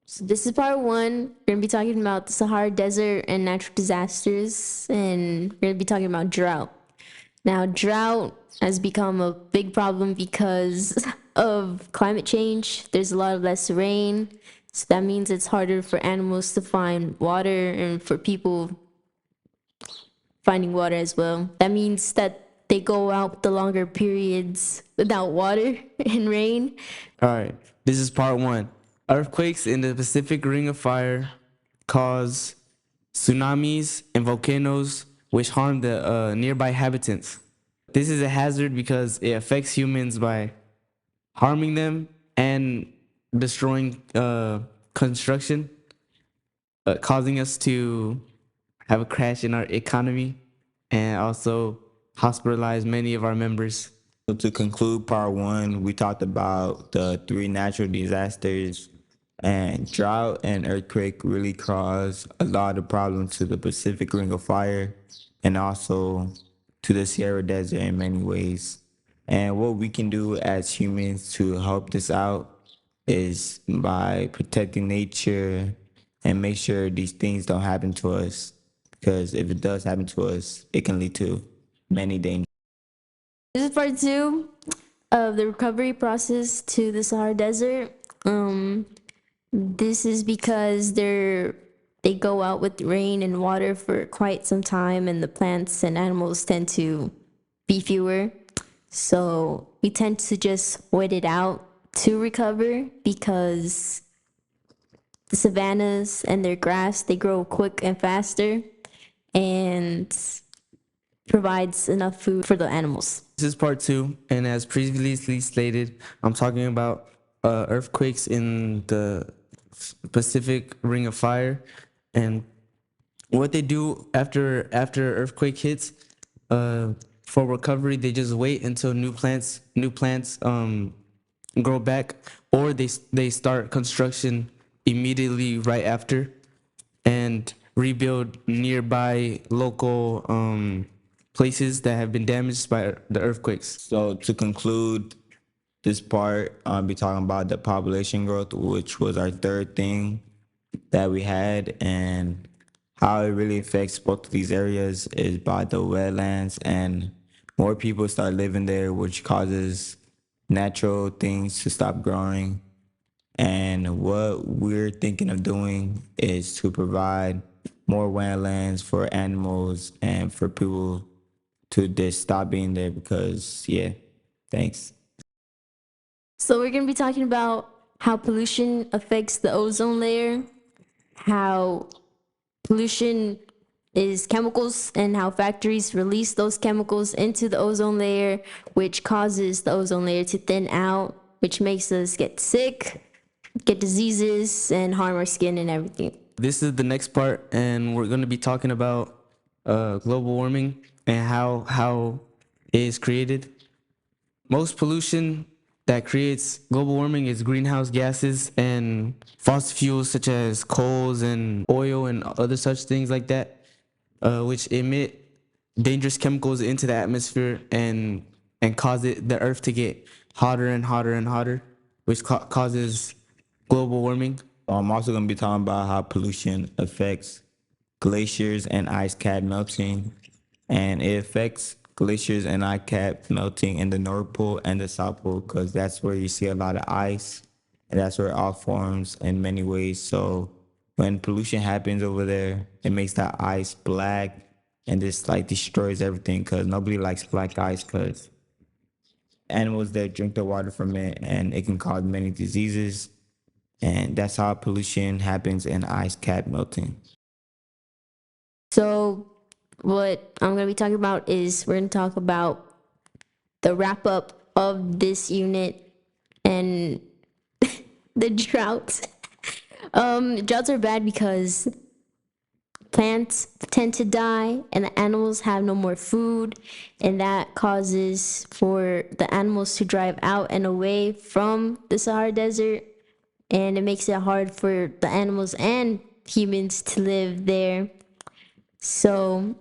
So this is part one. We're gonna be talking about the Sahara Desert and natural disasters, and we're gonna be talking about drought. Now, drought has become a big problem because of climate change. There's a lot of less rain, so that means it's harder for animals to find water and for people finding water as well. That means that they go out the longer periods without water and rain. All right, this is part one. Earthquakes in the Pacific Ring of Fire cause tsunamis and volcanoes, which harm the nearby inhabitants. This is a hazard because it affects humans by harming them and destroying construction, causing us to have a crash in our economy and also hospitalize many of our members. So to conclude part one, we talked about the three natural disasters, and drought and earthquake really cause a lot of problems to the Pacific Ring of Fire and also to the Sahara Desert in many ways. And what we can do as humans to help this out is by protecting nature and make sure these things don't happen to us. Because if it does happen to us, it can lead to many dangers. This is part two of the recovery process to the Sahara Desert. This is because they go out with rain and water for quite some time, and the plants and animals tend to be fewer. So we tend to just wait it out to recover because the savannas and their grass, they grow quick and faster and provides enough food for the animals. This is part two, and as previously stated, I'm talking about earthquakes in the Pacific Ring of Fire, and what they do after earthquake hits. For recovery, they just wait until new plants grow back, or they start construction immediately right after, and rebuild nearby local places that have been damaged by the earthquakes. So to conclude this part, I'll be talking about the population growth, which was our third thing that we had, and how it really affects both of these areas is by the wetlands, and more people start living there, which causes natural things to stop growing. And what we're thinking of doing is to provide more wetlands for animals and for people to just stop being there because, yeah, thanks. So we're going to be talking about how pollution affects the ozone layer, how pollution is chemicals, and how factories release those chemicals into the ozone layer, which causes the ozone layer to thin out, which makes us get sick, get diseases, and harm our skin and everything. This is the next part, and we're going to be talking about global warming and how it is created. Most pollution that creates global warming is greenhouse gases and fossil fuels such as coals and oil and other such things like that, which emit dangerous chemicals into the atmosphere and cause the earth to get hotter and hotter and hotter, which causes global warming. I'm also going to be talking about how pollution affects glaciers and ice cap melting, and it affects glaciers and ice cap melting in the North Pole and the South Pole because that's where you see a lot of ice, and that's where it all forms in many ways. So when pollution happens over there, it makes that ice black and just like destroys everything because nobody likes black ice because animals that drink the water from it and it can cause many diseases. And that's how pollution happens in ice cap melting. So what I'm going to be talking about is we're going to talk about the wrap up of this unit and the droughts. Droughts are bad because plants tend to die and the animals have no more food, and that causes for the animals to drive out and away from the Sahara Desert, and it makes it hard for the animals and humans to live there. So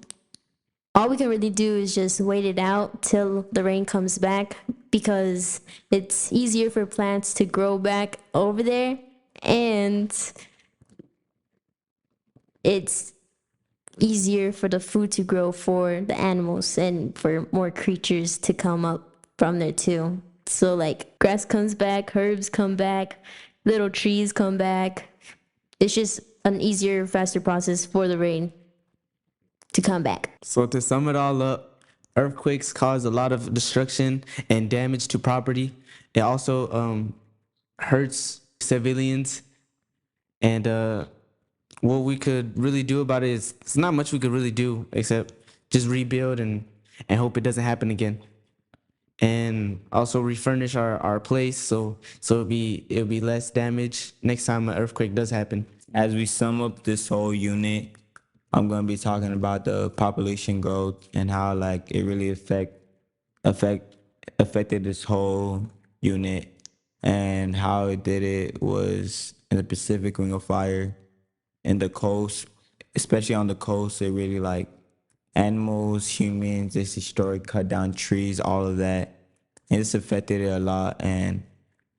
all we can really do is just wait it out till the rain comes back because it's easier for plants to grow back over there And it's easier for the food to grow for the animals and for more creatures to come up from there too. So like grass comes back, herbs come back, little trees come back. It's just an easier, faster process for the rain to come back. So to sum it all up, earthquakes cause a lot of destruction and damage to property. It also hurts civilians, and what we could really do about it is it's not much we could really do except just rebuild and hope it doesn't happen again. And also refurnish our place so it'll be less damage next time an earthquake does happen. As we sum up this whole unit, I'm gonna be talking about the population growth and how like it really affect affected this whole unit, and how it did it was in the Pacific Ring of Fire, in the coast, especially on the coast. It really like animals, humans, it's destroyed, cut down trees, all of that. And it's affected it a lot. And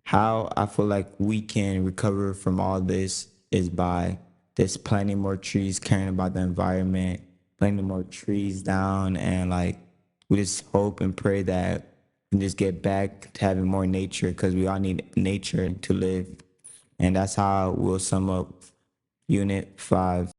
how I feel like we can recover from all this is by just planting more trees, caring about the environment, planting more trees down, and like we just hope and pray that we just get back to having more nature, because we all need nature to live. And that's how we'll sum up Unit 5.